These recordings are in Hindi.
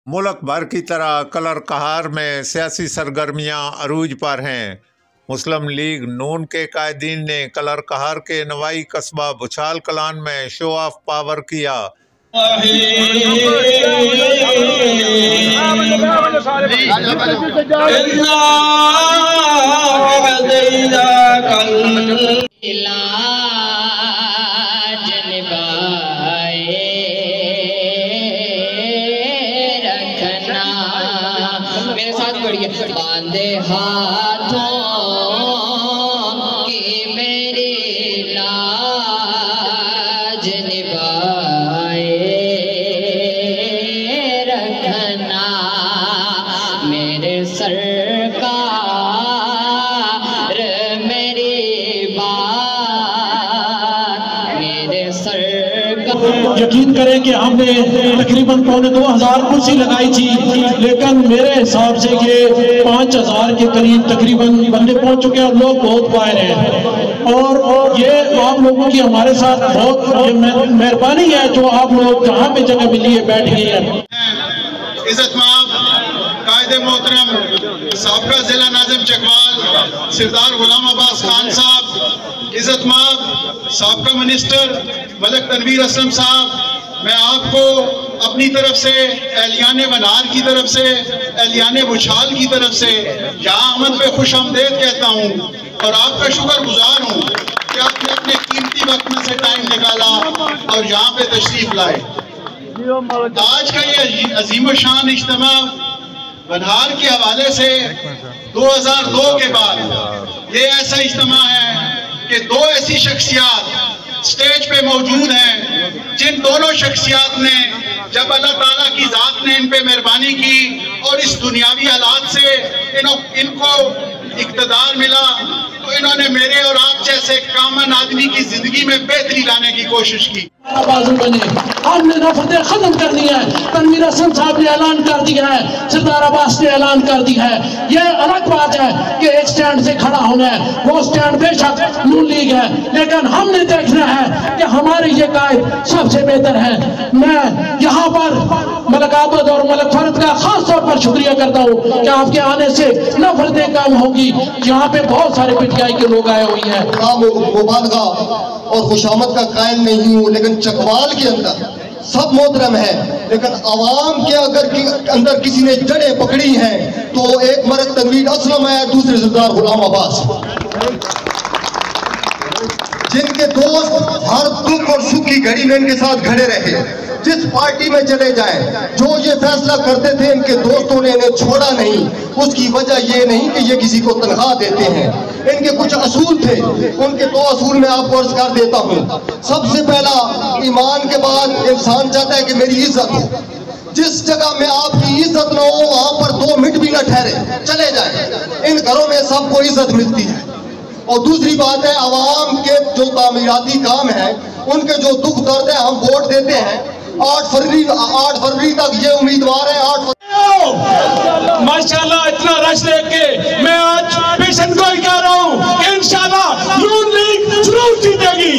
मुल्क भर की तरह कलर कहार में सियासी सरगर्मियां अरूज पर हैं। मुस्लिम लीग नून के कायदीन ने कलर कहार के नवाई कस्बा बुछाल कलान में शो ऑफ पावर किया। बांधे हाथों की मेरी लाज निभाए रखना मेरे सरकार मेरी बात मेरे सरकार। यकीन करें कि हमने तकरीबन 2500 कुर्सी लगाई थी, लेकिन मेरे हिसाब से ये 5000 के करीब तकरीबन बंदे पहुंच चुके हैं और लोग बहुत बाहर हैं। और ये आप लोगों की हमारे साथ बहुत मेहरबानी है जो आप लोग जहाँ पे जगह मिली है बैठ गए हैं। इज्जतमाब कायदे मोहतरम साबका जिला नाजिम चकवाल सरदार गुलाम अब्बास खान साहब, इज्जतमाब साबका मिनिस्टर मलिक तनवीर असलम साहब, मैं आपको अपनी तरफ से एहलियाने वनार की तरफ से एहलियाने बुछाल की तरफ से यहाँ आमद पे खुश आमदेद कहता हूँ और आपका शुक्रगुजार हूँ कि आपने अपने कीमती वक्त में से टाइम निकाला और यहाँ पे तशरीफ लाए। आज का ये अजीम शान इज्तिमा वनार के हवाले से 2002 के बाद ये ऐसा इज्तिमा है कि दो ऐसी शख्सियात स्टेज पे मौजूद हैं जिन दोनों शख्सियात ने जब अल्लाह ताला की जात ने इन पे मेहरबानी की और इस दुनियावी हालात से इनको इक़्तिदार मिला तो इन्होंने मेरे और आप जैसे कामन आदमी की जिंदगी में बेहतरी लाने की कोशिश की। हमने नफरतें खत्म कर दी है। तनवीर असलम साहब ने ऐलान कर दिया है, सरदार अब्बास ने ऐलान कर दिया है। ये अलग बात है कि एक स्टैंड से खड़ा होना है, वो स्टैंड बेशक नून लीग है, लेकिन हमने देखना है कि हमारे ये कायद सबसे बेहतर है। मैं यहाँ पर मलक आबद और मलक फरद का खास तौर पर शुक्रिया करता हूँ कि आपके आने से नफरतें कम होगी। यहाँ पे बहुत सारे पीटीआई के लोग आए हुए हैं। मुबारका और खुशामद का कायल नहीं हूँ, लेकिन चकवाल के अंदर सब मोहतरम है, लेकिन अवाम के अंदर किसी ने जड़ें पकड़ी हैं तो एक मर्द तनवीर असलम है, दूसरे सरदार गुलाम अब्बास, जिनके दोस्त हर दुख और सुख की घड़ी में इनके साथ खड़े रहे। जिस पार्टी में चले जाएं, जो ये फैसला करते थे इनके दोस्तों ने इन्हें छोड़ा नहीं। उसकी वजह ये नहीं कि ये किसी को तनख्वाह देते हैं, इनके कुछ असूल थे, उनके दो असूल में आपको अर्ज कर देता हूँ। सबसे पहला, ईमान के बाद इंसान चाहता है कि मेरी इज्जत हो। जिस जगह में आपकी इज्जत न हो वहां पर 2 मिनट भी न ठहरे, चले जाए। इन घरों में सबको इज्जत मिलती है। और दूसरी बात है, आवाम के जो तामीराती काम है उनके जो दुख दर्द है, हम वोट देते हैं 8 फरवरी तक ये उम्मीदवार है। 8 माशाल्लाह इतना रश देख के मैं आज पेशन को ही कह रहा हूँ कि इंशाल्लाह नून लीग जरूर जीतेगी।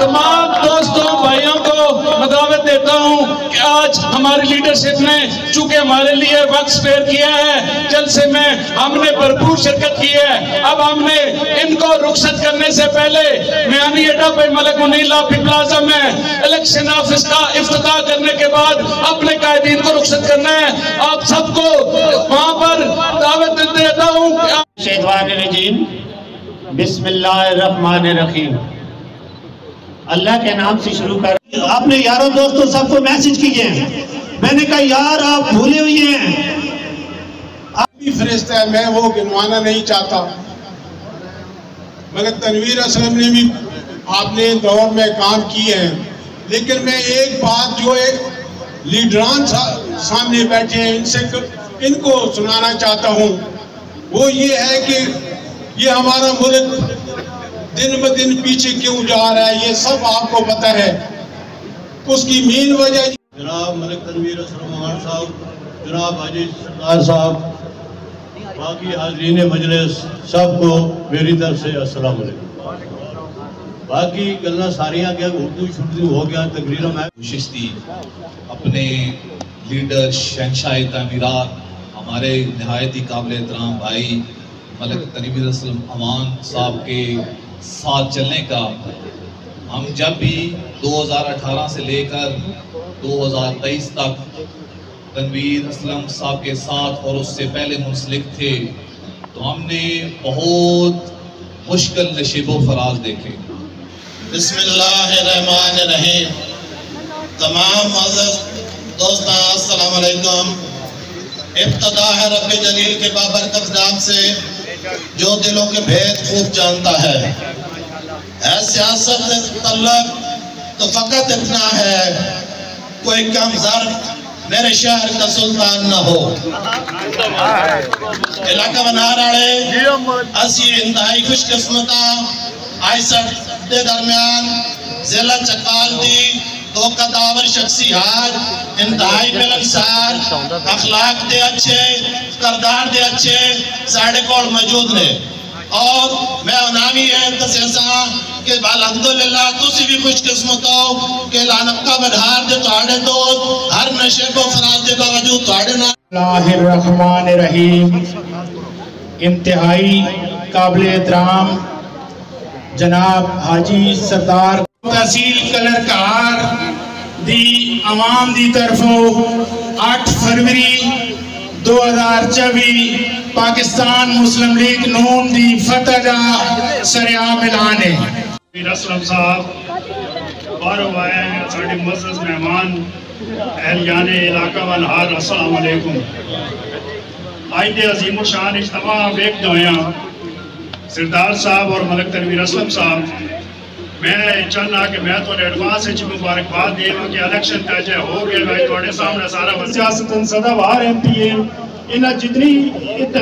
तमाम दोस्तों भाइयों को दावत देता हूँ कि आज हमारी लीडरशिप ने चूंकि हमारे लिए वक्त स्पेयर किया है, जलसे में हमने भरपूर शिरकत की है। अब हमने इनको रुखसत करने से पहले मियानी अड्डा पे मलिक मुनीर प्लाजा में इलेक्शन ऑफिस का इफ्तिताह करने के बाद अपने कायदीन को रुखसत करना है। आप सबको वहां पर दावत देता हूँ। बिस्मिल्लाहिर्रहमानिर्रहीम, अल्लाह के नाम से शुरू कर। आपने यारों दोस्तों सबको मैसेज किए हैं, मैंने कहा यार आप भूले हुए हैं, आप भी फरिश्ता है, मैं वो गिनवाना नहीं चाहता। मगर तनवीर असलम ने भी आपने दौर में काम किए हैं, लेकिन मैं एक बात जो एक लीडरान सामने बैठे हैं इनको सुनाना चाहता हूँ। वो ये है कि ये हमारा मुल्क दिन ब दिन पीछे क्यों जा रहा है, ये सब आपको पता है। उसकी मेन वजह जनाब मलिक तनवीर असलम साहब, जनाब हाजी सरदार साहब, बाकी हाज़रीन मजलिस सबको मेरी तरफ से अस्सलाम वालेकुम। बाकी गल्लां सारियां क्या उर्दू शुरू हो गया तकरीरों में कोशिश थी अपने लीडर शहंशाह तामीरात हमारे नहायत ही काबिल एहतराम भाई मलिक तनवीर असलम अमान साहब के साथ चलने का, हम जब भी 2018 से लेकर 2023 तक तनवीर असलम साहब के साथ और उससे पहले मुंसलिक थे, तो हमने बहुत मुश्किल नशीबो फराज देखे। बिस्मिल्लाहिर्रहमानिर्रहीम। तमाम मोअज़्ज़ज़ दोस्तों अस्सलाम वालेकुम। इब्तिदा है रब्बे जलील के बाबरकत नाम से जो दिलों के भेद खूब जानता है। सियासत तल्लक तो फकत इतना है, कोई कम ज़र्फ मेरे शहर का सुल्तान न हो। इलाका बना रहे असी इंतहाई खुशकिस्मता 61 के दरमियान जिला चकवाल दी दो कदावर शख्सियात इंतहाई मिलनसार अखलाक दे अच्छे करदार दे अच्छे साढ़े कोल मौजूद ने और मैं नामी है तसेसा कि अल्हम्दुलिल्लाह तुसी भी खुशकिस्मत हो कि लानका बधार दे तोड़े दो हर नशे को फराज दे बावजूद तोड़े ना। बिस्मिल्लाहिर्रहमानिर्रहीम। इंतहाई काबिल एहतराम जनाब हाजी सरदार तहसील कलरकार दी अवाम दी तरफों 8 फरवरी 2024 पाकिस्तान मुस्लिम लीग नून दी फतह दा सरेआम ऐलान है। तनवीर असलम साहब बाहरों आए हैं, साढ़े मुअज़्ज़ज़ मेहमान अहलियान इलाका व नहार अस्सलाम वालेकुम। आज के अजीम शान इज्तिमा वेखते होया सरदार साहब और मलिक तनवीर असलम साहब, मैं चाहना कि मैं तो एडवांस मुबारकबाद देवां कि इलेक्शन तय हो गया भाई थोड़े सामने सारा सियासतन सदाबहार MP इन्हें जितनी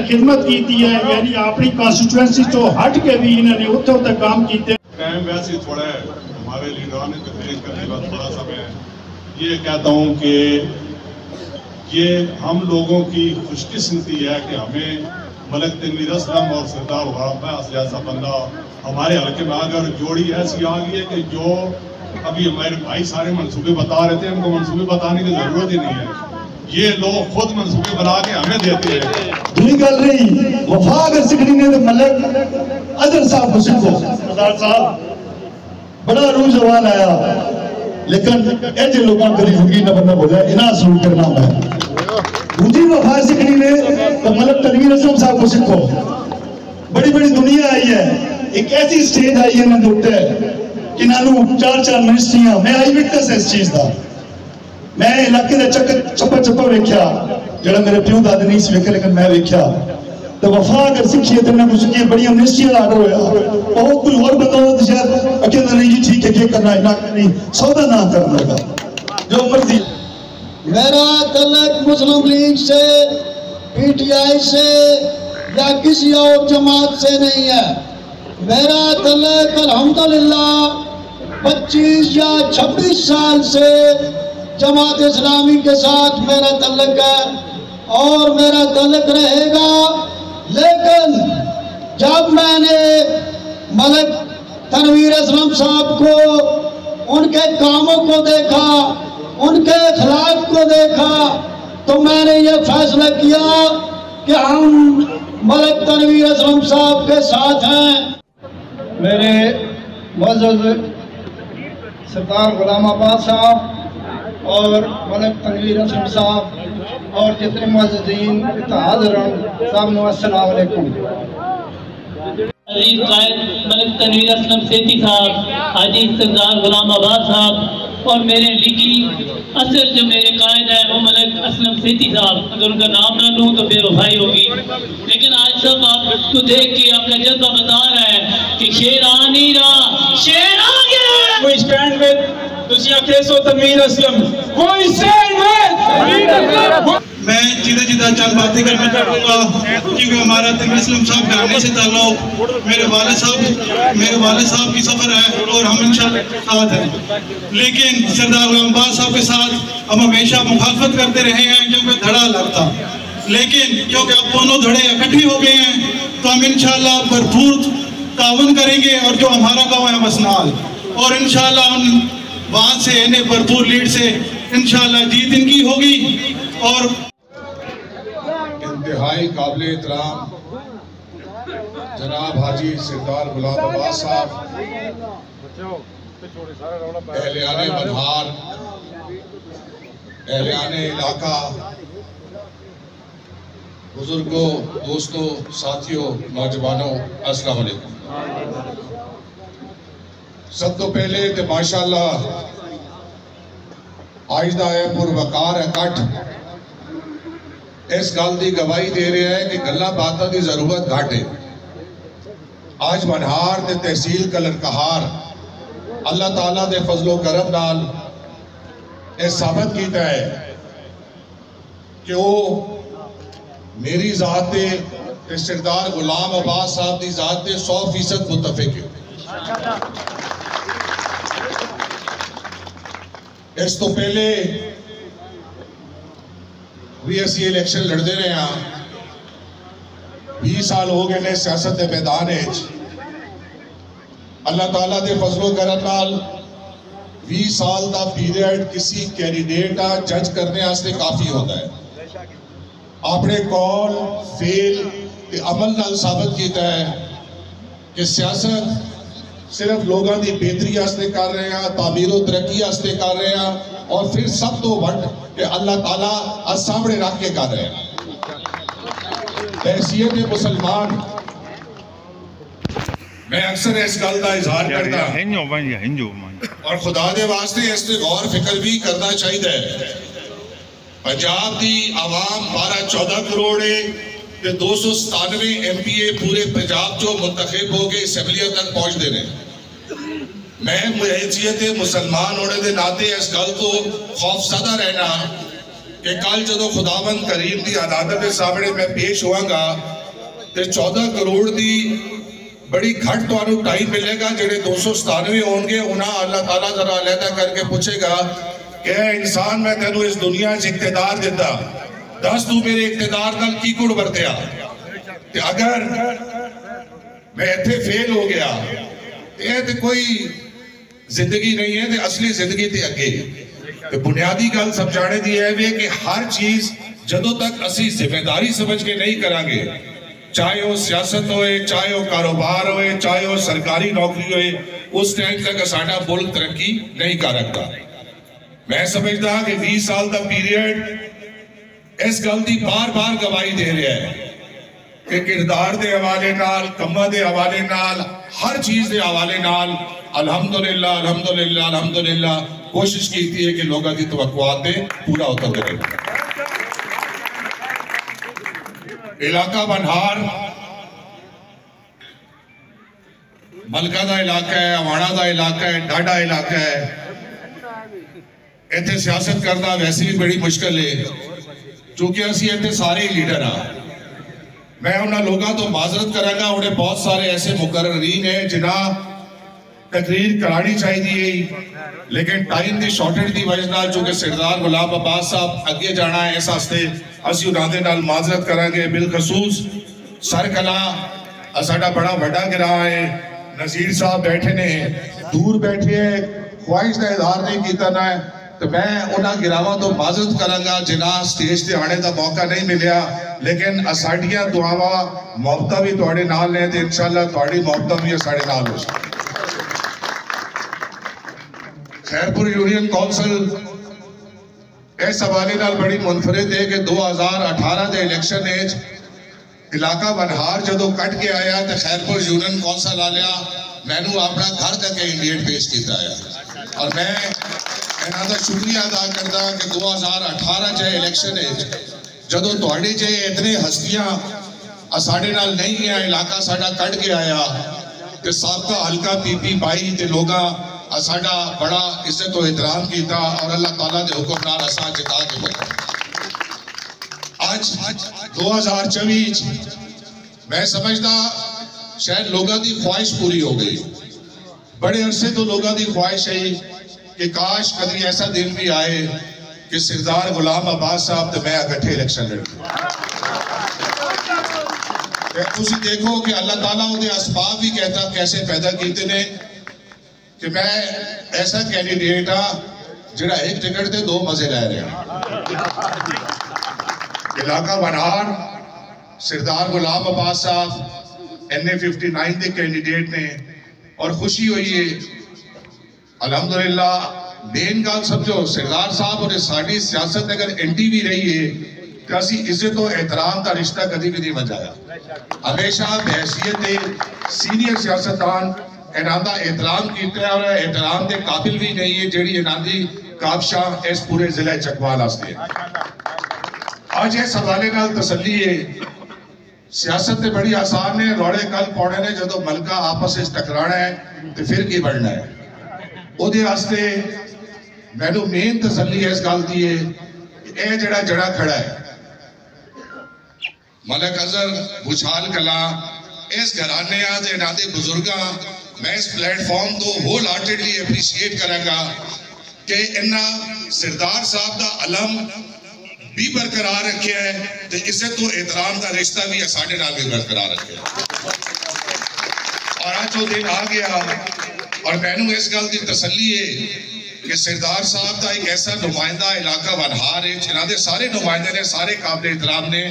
खिदमत की है, यानी अपनी कॉन्स्टिट्यूएंसी तो हट के भी इन्होंने उतो तक काम किए। टाइम वैसे थोड़ा है, हमारे लीडरान ने तकरीर करने का थोड़ा सा मैं ये कहता हूँ कि ये हम लोगों की खुशकिस्मती है कि हमें मलिक तनवीर असलम और सरदार गुलाम जैसा बंदा हमारे हल्के में आ गया और जोड़ी ऐसी आ गई है कि जो अभी हमारे भाई सारे मंसूबे बता रहे थे, हमको मंसूबे बताने की जरूरत ही नहीं है, ये लोग खुद मंसूबे बना के हमें देते हैं। दूसरी गल रही वफा अगर सिखनी ने तो मलिक अजहर साहब को सीखो। सरदार साहब बड़ा रूह जवान आया, लेकिन ऐसे लोगों को जिंदगी न बंदा बोला इना शुरू करना है। दूसरी वफा सिखनी ने तो मलिक तनवीर असलम साहब को सीखो। बड़ी बड़ी दुनिया आई है, एक ऐसी स्टेज आई है ना दुखते कि नानू 4-4 मिनिस्ट्रियां, मैं आई विटनेस इस चीज का। मैं इलाके का चप्पा चप्पा वेख्या जरा मेरे प्यो दादे नहीं सी वेखे, लेकिन मैं वेख्या तो वफा अगर सीखिए तो कुछ की बड़ी मिनिस्ट्रियां आर्डर होया और कोई और बताओ तो शायद अकेला नहीं जी ठीक है क्या करना है ना नहीं सौदा ना करना का जो मर्जी। मेरा तल्लक मुस्लिम लीग से PTI से या किसी और जमात से नहीं है। मेरा तल्लक अल्हम्दुलिल्लाह 25 या 26 साल से जमात इस्लामी के साथ मेरा तल्लक है और मेरा तल्लक रहेगा। लेकिन जब मैंने मलिक तनवीर असलम साहब को उनके कामों को देखा, उनके अखलाक को देखा, तो मैंने ये फैसला किया कि हम मलिक तनवीर असलम साहब के साथ हैं। मेरे मुअज़्ज़ज़ सरदार गुलाम अब्बास साहब और मलिक तनवीर असलम साहब और जितने मुअज़्ज़ज़ीन हाज़िरीन साहब अस्सलाम वालेकुम। अजीज कायद मलिक तनवीर असलम सेठी साहब, हाजी सरदार गुलाम अब्बास साहब और मेरे लीगी असल जो मेरे कायद है वो मलिक असलम सेठी साहब, अगर उनका नाम ना लूँ तो बेवफाई होगी। लेकिन आज सब आपको देख के आपका जज्बा बता रहा है कि शेर आ नहीं रहा, शेर आ गया। कोई स्टैंड में तुसी आखे सो तनवीर असलम कोई स्टैंड में मैं सीधा सीधा चंद बातें करना चाहूँगा क्योंकि हमारा तनवीर असलम साहब घराने से ताल्लुक मेरे वाले साहब की सफ़र है और हम इंशाअल्लाह साथ हैं। लेकिन सरदार गुलाम अब्बास साहब के साथ हम हमेशा मुखालफत करते रहे हैं क्योंकि धड़ा लगता, लेकिन क्योंकि अब दोनों धड़े इकट्ठे हो गए हैं तो हम इंशाअल्लाह भरपूर तावन करेंगे और जो हमारा गाँव है मसनाल और इंशाअल्लाह वहाँ से इन्हें भरपूर लीड से इंशाअल्लाह जीत इनकी होगी। और इंतहाई काबिल एहतराम जनाब हाजी सरदार गुलाम अब्बास साहब, अहलियाने बल्हार, अहलियाने इलाका, बुजुर्गों, दोस्तों, साथियों, नौजवानों, अस्सलाम वालेकुम। सब तो पहले तो माशाअल्लाह आज दा पुरवकार इकट्ठ इस गल की गवाही दे रहा है कि गल्लां बातां की जरूरत घट है। आज मनहार ते तहसील कलरकहार अल्लाह ताला दे फजलो करम नाल यह साबित किया है कि वो मेरी जात ते सरदार गुलाम अब्बास साहब की जात ते 100% मुतफिक है। इस तो पहले भी असी इलेक्शन लड़ते रहे हैं। 20 साल हो गए ने सियासत के मैदान। अल्लाह ताला दे फजलो करम नाल 20 साल का पीरियड किसी कैंडिडेट का जज करने वास्ते काफी होता है। अपने कौल फेल ते अमल नाल साबित किया है कि सियासत सिर्फ लोगों की बेहतरी वास्ते कर रहे हैं, तामीर और तरक्की वास्ते कर रहे हैं, और फिर सब तो वट कि अल्लाह ताला सामने रख के कर रहे हैं। हैसियत मुसलमान मैं अक्सर इस गल का इजहार करता और खुदा दे वास्ते इस ते गौर फिक्र भी करना चाहिए। पंजाब की आवाम 12-14 करोड़ है, 297 MPA पूरे पंजाब चो मुंतखब हो गए असैम्बलियों तक पहुंचते हैं। मैं हैसियत मुसलमान होने के नाते इस गल तो खौफसदा रहना कि कल जो खुदावंद करीम की अदालत के सामने मैं पेश होवांगा तो 14 करोड़ की बड़ी घट तो टाइम मिलेगा। जेडे 297 होंगे उन्हें अल्लाह ताला जरा अलहदा करके पूछेगा कि इंसान मैं तेनू इस दुनिया च इख्तिदार दिता, दस तू मेरे इख्तिदार नाल की कुड़ वरतिया। अगर मैं इत्थे फेल हो गया तो कोई जिंदगी नहीं है, तो असली जिंदगी ते अगे। तो बुनियादी गल समझाने की है वे कि हर चीज जदों तक असी जिम्मेदारी समझ के नहीं करांगे, चाहे वो सियासत होए, चाहे वो कारोबार होए, चाहे वो सरकारी नौकरी होए, उस टाइम तक साडा मुल्क तरक्की नहीं कर सकता। मैं समझदा कि 20 साल का पीरियड इस गल की बार बार गवाही दे रहा है कि किरदार के हवाले नाल, कम्मा के हवाले नाल, हर चीज के हवाले नाल अल्हम्दुलिल्लाह अल्हम्दुलिल्लाह अल्हम्दुलिल्लाह कोशिश की है कि लोगों की तवक्कुआत पूरा होता रहे। इलाका बनहार मलका का इलाका है, अवाणा का इलाका है, डाडा इलाका है। इतने सियासत करना वैसे भी बड़ी मुश्किल है क्योंकि असी इतने सारे ही लीडर हाँ। मैं उन्होंने लोगों तो माजरत करांगा, उन्हें बहुत सारे ऐसे मुकर्ररीन हैं जिन्हें तकरीर करानी चाहिए, लेकिन टाइम की शॉर्टेज की वजह नाल चूंकि सरदार गुलाम अब्बास साहब अगे जाना है, इस वास्ते असी उन्होंने नाल माजरत करांगे। बिलखसूस सरकला साडा बड़ा वड्डा गिरा है, नज़ीर साहब बैठे ने, दूर बैठे है, ख्वाहिश का इजहार नहीं किया ना, तो मैं उन्होंने गिरावां तो माजरत करांगा जिन्हें स्टेज से आने का मौका नहीं मिलिया। लेकिन साडियां दुआवां मोहब्बतां भी तुहाडे नाल ने, ते इंशाअल्लाह तुहाडी मोहब्बतां भी साडे नाल हो। खैरपुर यूनियन कौंसल इस हवाले नाल बड़ी मुनफरिद है कि 2018 के इलेक्शन इलाका बनहार जो कट के आया तो खैरपुर यूनियन कौंसल आ लिया, मैनू अपना घर तक कैंडिडेट पेश किया। और मैं इन्हां दा शुक्रिया अदा करदा कि 2018 च इलेक्शन जदों तुहाडे च इतने हस्तियां साडे नाल नहीं है, इलाका साडा कट के आया तो साबका हल्का पीपी पाई तो लोगां साडा बड़ा इज्जत और एहतराम किया और अल्लाह ताला के हुक्म नाल असां जिता के बता। आज 2024 मैं समझदा शायद लोगों की ख्वाहिश पूरी हो गई। बड़े अरसे तो लोगों की ख्वाहिश है कि काश कभी ऐसा दिन भी आए कि सरदार गुलाम अब्बास साहब तो मैं इकट्ठे इलेक्शन लड़े। तुसी देखो कि अल्लाह ताला उहदे असबाब भी कहता कैसे पैदा किए ने कि मैं ऐसा कैंडिडेट हाँ जिहड़ा एक टिकट से 2 मजे लै रहा। इलाका वनहार सरदार गुलाम अब्बास साहब NA59 के कैंडिडेट ने और खुशी हुई है अल्हम्दुलिल्लाह। मेन गल समझो सरदार साहब और साड़ी सियासत अगर एंटी भी रही है तो असी इज्जत और एहतराम का रिश्ता कभी भी नहीं बजाया। हमेशा बहसीयत सीनियर सियासतदान इन्हां दा एहतराम किया और एहतराम के काबिल भी नहीं है जी इन्हां दी काबशा इस पूरे जिले चकवाल वास्ते। आज इस हवाले नाल तसल्ली है सियासत तो बड़ी आसान है, रौले कल पौने ने जो मलका आपस में टकराना है तो फिर की बनना है। उहदे वास्ते मैनू मेन तसल्ली इस गल की है कि यह जड़ा जड़ा खड़ा है मलक अजहर भुछाल कला इस घराने इन्हां दे बुजुर्गां मैं इस प्लेटफॉर्म तो होल हार्टेडली एप्रीशिएट करांगा कि इन्हां सरदार साहब का अलम भी बरकरार रखे है तो इज्जत तो एहतराम का रिश्ता भी साढ़े नाल भी बरकरार रखे और आज वो दिन आ गया और मैनू इस गल की तसल्ली है कि सरदार साहब का एक ऐसा नुमाइंदा इलाका वनहार है इन्हां दे सारे नुमाइंदे ने सारे काबिल एहतराम ने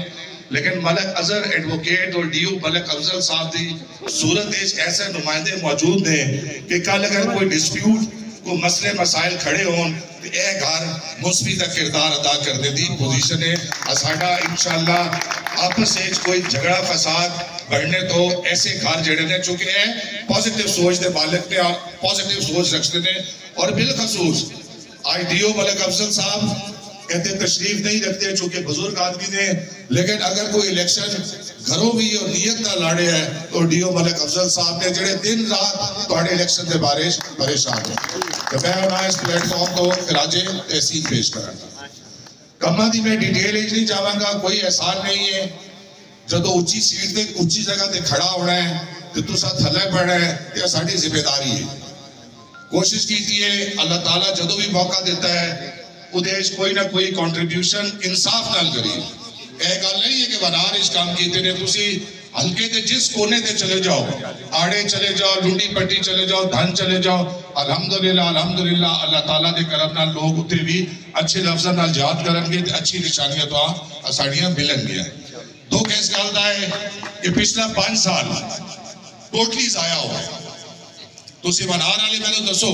लेकिन मलक अजहर एडवोकेट और DO मलक अफजल साहब की सूरत ऐसे नुमाइंदे मौजूद हैं कि कल अगर कोई डिस्प्यूट को मसले मसाइल खड़े हों तो यह घर मुस्बी का किरदार अदा करने की पोजीशन है। साडा इंशाअल्लाह आपस में कोई झगड़ा फसाद बढ़ने तो ऐसे घर जड़े ने चूंकि पॉजिटिव सोच के मालिक ने पॉजिटिव सोच रखते हैं और बिलखसूस आज DO मलक अफजल साहब कहते तशरीफ नहीं रखते चूंकि बुजुर्ग आदमी ने लेकिन अगर कोई इलेक्शन घरों भी और नीयत ना लाड़े है तो DO मलक अफजल साहब ने जड़े दिन रात थोड़े इलेक्शन के बारे परेशान है तो मैं ना इस प्लेटफॉर्म को खराजे तहसीन पेश करांगा। कम्मा दी मैं डिटेल नहीं चाहवांगा कोई एहसान नहीं है जो उच्ची सीट ते उच्ची जगह ते खड़ा होना है तो तुसा थले पड़ना है ये साडी जिम्मेदारी है। कोशिश की है अल्लाह ताला जो भी मौका देता है उदेश कोई ना कोई कंट्रीब्यूशन इंसाफ नाल करी। यह गल नहीं है कि वनार इस काम किए ने तुसी हल्के के जिस कोने ते चले जाओ आड़े चले जाओ लुंडी पट्टी चले जाओ धन चले जाओ अल्हम्दुलिल्लाह अल्लाह ताला दे करम नाल लोग उत्ते भी अच्छे लफ्ज़ां नाल याद करनगे ते अच्छी निशानियां तो साड़ियां मिलणगियां। तो किस गल दा है कि पिछला 5 साल टोटली जाया हुआ है। तुसी वनार वाले मैनू दसो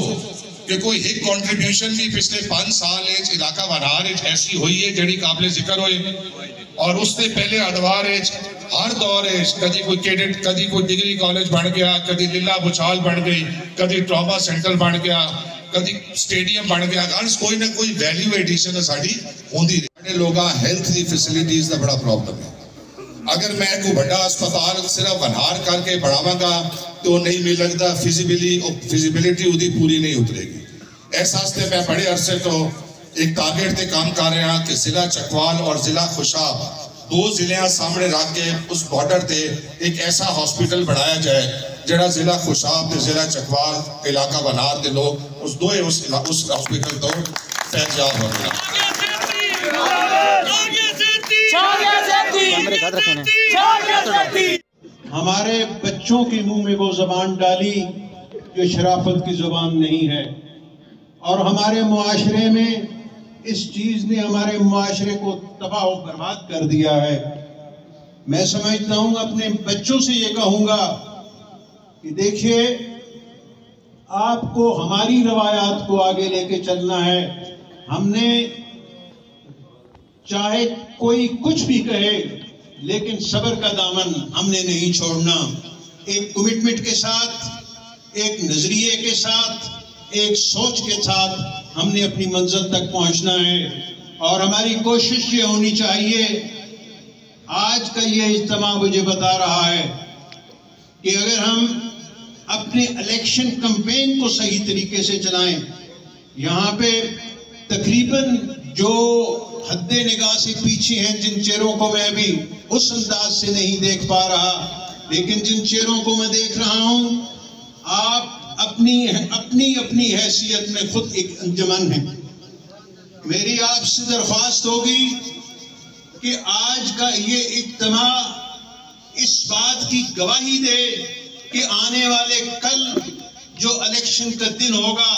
कि कोई एक कंट्रीब्यूशन भी पिछले 5 साल इलाका वनार ऐसी हुई है जड़ी काबिल जिक्र होए और उससे पहले अडवार हर दौर कभी कोई कैडेट कभी कोई डिग्री कॉलेज बन गया कभी लीला भुछाल बन गई कभी ट्रॉमा सेंटर बन गया कभी स्टेडियम बन गया कोई ना कोई वैल्यू एडिशन साड़ी होंदी रही। लोगों हेल्थ की फैसिलिटीज का बड़ा प्रॉब्लम है। अगर मैं कोई बड़ा अस्पताल सिर्फ वनहार करके बढ़ावांगा तो नहीं मिल लगता फिजिबिलिटी उसकी पूरी नहीं उतरेगी। इस वास्ते मैं बड़े अरसे तो एक टारगेट से काम कर रहा कि जिला चकवाल और जिला खुशाब 2 जिले सामने रख के उस बॉर्डर से एक ऐसा हॉस्पिटल बनाया जाए जरा जिला खुशाब ते जिला चकवाल इलाका वनहार के लोग उस हॉस्पिटल तो फैजाब हो गया। हमारे बच्चों के मुंह में वो जबान डाली जो शराफत की जुबान नहीं है और हमारे मुआशरे में इस चीज ने हमारे मुआशरे को तबाह और बर्बाद कर दिया है। मैं समझता हूं अपने बच्चों से ये कहूंगा कि देखिए आपको हमारी रवायात को आगे लेके चलना है। हमने चाहे कोई कुछ भी कहे लेकिन सब्र का दामन हमने नहीं छोड़ना। एक कमिटमेंट के साथ एक नजरिए के साथ एक सोच के साथ हमने अपनी मंजिल तक पहुंचना है और हमारी कोशिश ये होनी चाहिए। आज का ये इज्तिमा मुझे बता रहा है कि अगर हम अपने इलेक्शन कैंपेन को सही तरीके से चलाएं, यहाँ पे तकरीबन जो हद्दे निगाह से पीछे हैं जिन चेहरों को मैं अभी उस अंदाज से नहीं देख पा रहा, लेकिन जिन चेहरों को मैं देख रहा हूं आप अपनी हैसियत में खुद एक अंजमन है। मेरी आपसे दरख्वास्त होगी कि आज का ये इज्तिमा इस बात की गवाही दे कि आने वाले कल जो इलेक्शन का दिन होगा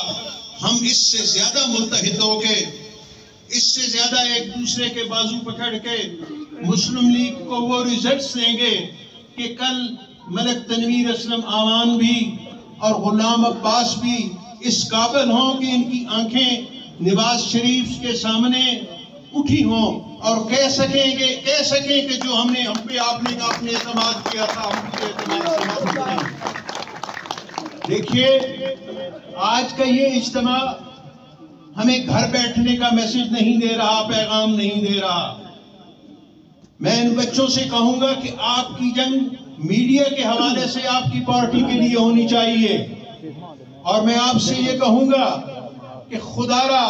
हम इससे ज्यादा मुल्तहिद होके इससे ज्यादा एक दूसरे के बाजू पकड़ के मुस्लिम लीग को वो रिजल्ट्स देंगे कि कल मलिक तनवीर असलम आवान भी और गुलाम अब्बास भी इस काबिल हों कि इनकी आंखें नवाज शरीफ के सामने उठी हों और कह सकें कि जो हमने हम पे आपने एतमाद किया था, हम पे एतमाद किया। देखिए, आज का ये इज्तिमा हमें घर बैठने का मैसेज नहीं दे रहा, पैगाम नहीं दे रहा। मैं इन बच्चों से कहूंगा कि आपकी जंग मीडिया के हवाले से आपकी पार्टी के लिए होनी चाहिए, और मैं आपसे ये कहूंगा कि खुदारा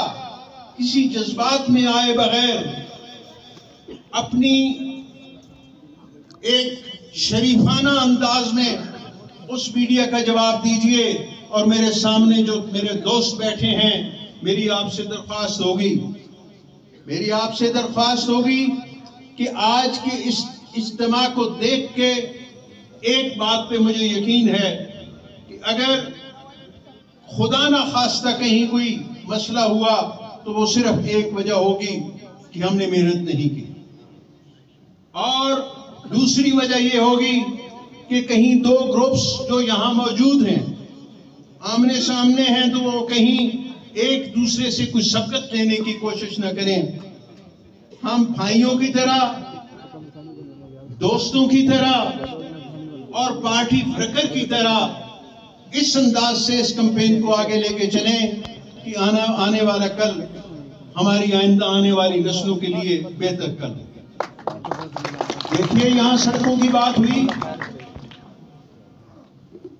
किसी जज्बात में आए बगैर अपनी एक शरीफाना अंदाज में उस मीडिया का जवाब दीजिए। और मेरे सामने जो मेरे दोस्त बैठे हैं, मेरी आपसे दरख्वास्त होगी कि आज के इस इज्तिमा को देख के एक बात पे मुझे यकीन है कि अगर खुदा ना खास्ता कहीं कोई मसला हुआ तो वो सिर्फ एक वजह होगी कि हमने मेहनत नहीं की, और दूसरी वजह ये होगी कि कहीं दो ग्रुप्स जो यहाँ मौजूद हैं आमने सामने हैं तो वो कहीं एक दूसरे से कुछ सबकत लेने की कोशिश न करें। हम भाइयों की तरह, दोस्तों की तरह और पार्टी वर्कर की तरह इस अंदाज से इस कैंपेन को आगे लेके चलें कि आने वाला कल हमारी आइंदा आने वाली नस्लों के लिए बेहतर कल। देखिए, यहाँ सड़कों की बात हुई,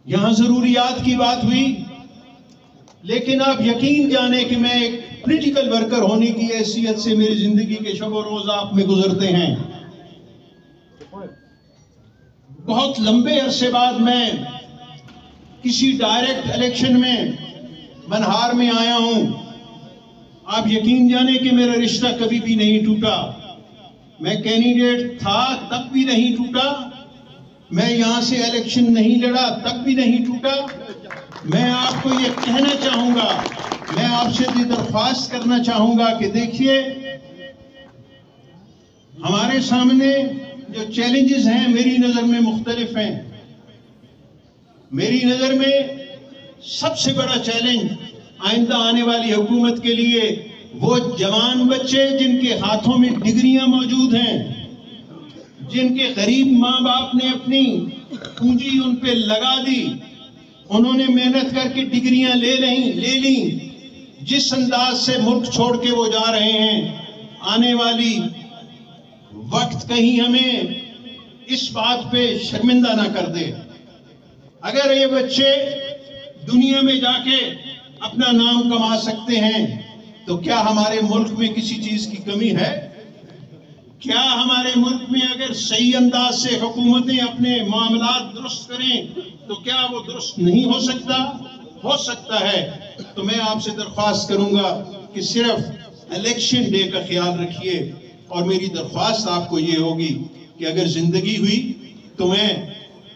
यहाँ जरूरियात की बात हुई, लेकिन आप यकीन जाने कि मैं एक पॉलिटिकल वर्कर होने की हैसियत से मेरी जिंदगी के शब रोज आप में गुजरते हैं। बहुत लंबे अरसे बाद मैं किसी डायरेक्ट इलेक्शन में मनहार में आया हूं। आप यकीन जाने कि मेरा रिश्ता कभी भी नहीं टूटा। मैं कैंडिडेट था तब भी नहीं टूटा, मैं यहां से इलेक्शन नहीं लड़ा तब भी नहीं टूटा। मैं आपको ये कहना चाहूंगा, मैं आपसे ये दरख्वास्त करना चाहूंगा कि देखिए, हमारे सामने जो चैलेंजेस हैं मेरी नजर में मुख्तलिफ हैं। मेरी नजर में सबसे बड़ा चैलेंज आइंदा आने वाली हुकूमत के लिए वो जवान बच्चे जिनके हाथों में डिग्रियां मौजूद हैं, जिनके गरीब माँ बाप ने अपनी पूंजी उन पे लगा दी, उन्होंने मेहनत करके डिग्रियां ले ली, जिस अंदाज से मुल्क छोड़ के वो जा रहे हैं, आने वाली वक्त कहीं हमें इस बात पे शर्मिंदा ना कर दे। अगर ये बच्चे दुनिया में जाके अपना नाम कमा सकते हैं तो क्या हमारे मुल्क में किसी चीज की कमी है? क्या हमारे मुल्क में अगर सही अंदाज से हुकूमतें अपने मामलात दुरुस्त करें तो क्या वो दुरुस्त नहीं हो सकता? हो सकता है। तो मैं आपसे दरख्वास्त करूंगा कि सिर्फ इलेक्शन डे का ख्याल रखिए, और मेरी दरख्वास्त आपको ये होगी कि अगर जिंदगी हुई तो मैं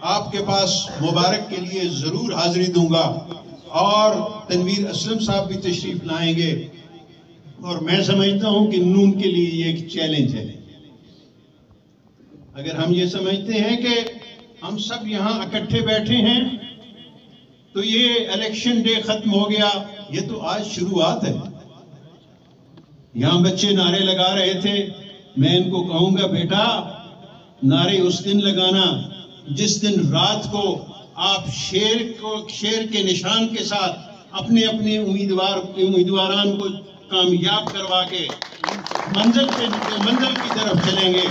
आपके पास मुबारक के लिए जरूर हाजिरी दूंगा, और तनवीर असलम साहब भी तशरीफ लाएंगे। और मैं समझता हूं कि नून के लिए ये एक चैलेंज है। अगर हम ये समझते हैं कि हम सब यहाँ इकट्ठे बैठे हैं तो ये इलेक्शन डे खत्म हो गया, ये तो आज शुरुआत है। यहाँ बच्चे नारे लगा रहे थे, मैं इनको कहूंगा बेटा, नारे उस दिन लगाना जिस दिन रात को आप शेर के निशान के साथ अपने अपने उम्मीदवारान को कामयाब करवा के मंजिल की तरफ चलेंगे।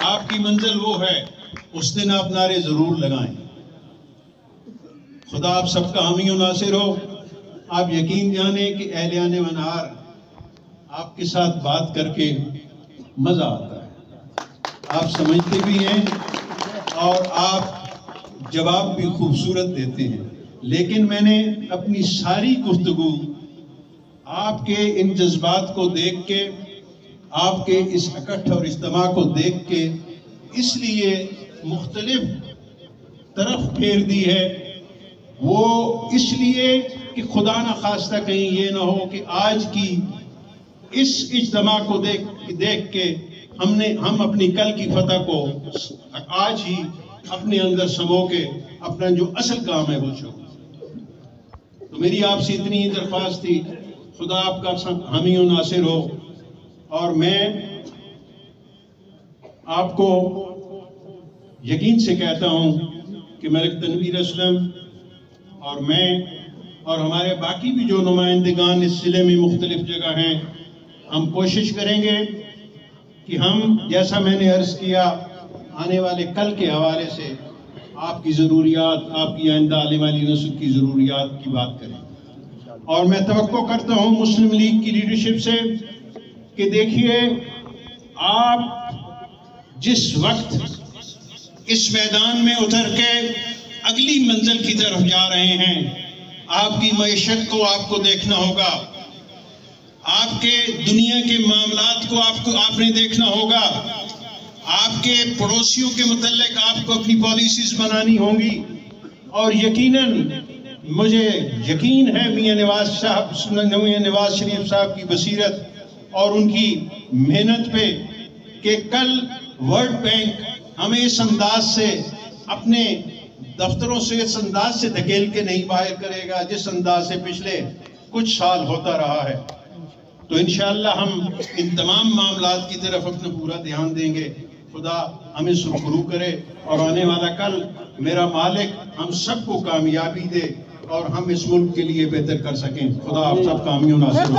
आपकी मंजिल वो है, उस दिन आप नारे जरूर लगाएं। खुदा आप सबका हामी और नासिर हो। आप यकीन जाने कि अहलियाने मनहार आपके साथ बात करके मजा आता है, आप समझते भी हैं और आप जवाब भी खूबसूरत देते हैं। लेकिन मैंने अपनी सारी गुफ्तगू आपके इन जज्बात को देख के, आपके इस इकट्ठ और इज्तिमा को देख के इसलिए मुख्तलिफ तरफ फेर दी है। वो इसलिए कि खुदा न खास्ता कहीं ये ना हो कि आज की इस इज्तिमा को देख के हम अपनी कल की फतह को आज ही अपने अंदर समो के अपना जो असल काम है वो छोड़। तो मेरी आपसे इतनी ही दरख्वास्त थी, खुदा आपका हामी और नासिर हो। और मैं आपको यकीन से कहता हूं कि मलिक तनवीर असलम और मैं और हमारे बाकी भी जो नुमाइंदगान इस जिले में मुख्तलिफ जगह हैं, हम कोशिश करेंगे कि हम, जैसा मैंने अर्ज किया, आने वाले कल के हवाले से आपकी ज़रूरियात, आपकी आइंदा आने वाली नस्ल की ज़रूरियात की बात करें। और मैं तवक्को करता हूँ मुस्लिम लीग की लीडरशिप से कि देखिए, आप जिस वक्त इस मैदान में उतर के अगली मंजिल की तरफ जा रहे हैं, आपकी मईशत को आपको देखना होगा, आपके दुनिया के मामलात को आपने देखना होगा, आपके पड़ोसियों के मुतल्लिक आपको अपनी पॉलिसीज बनानी होंगी। और यकीनन मुझे यकीन है मियां नवाज शरीफ साहब की बसीरत और उनकी मेहनत पे कि कल वर्ल्ड बैंक हमें इस अंदाज से अपने दफ्तरों से, इस अंदाज से धकेल के नहीं बाहर करेगा जिस अंदाज से पिछले कुछ साल होता रहा है। तो इंशाअल्लाह हम इन तमाम मामलात की तरफ अपना पूरा ध्यान देंगे। खुदा हमें सुरखरू करे और आने वाला कल मेरा मालिक हम सबको कामयाबी दे और हम इस मुल्क के लिए बेहतर कर सकें। खुदा आप सब कामयाब नासिर हो।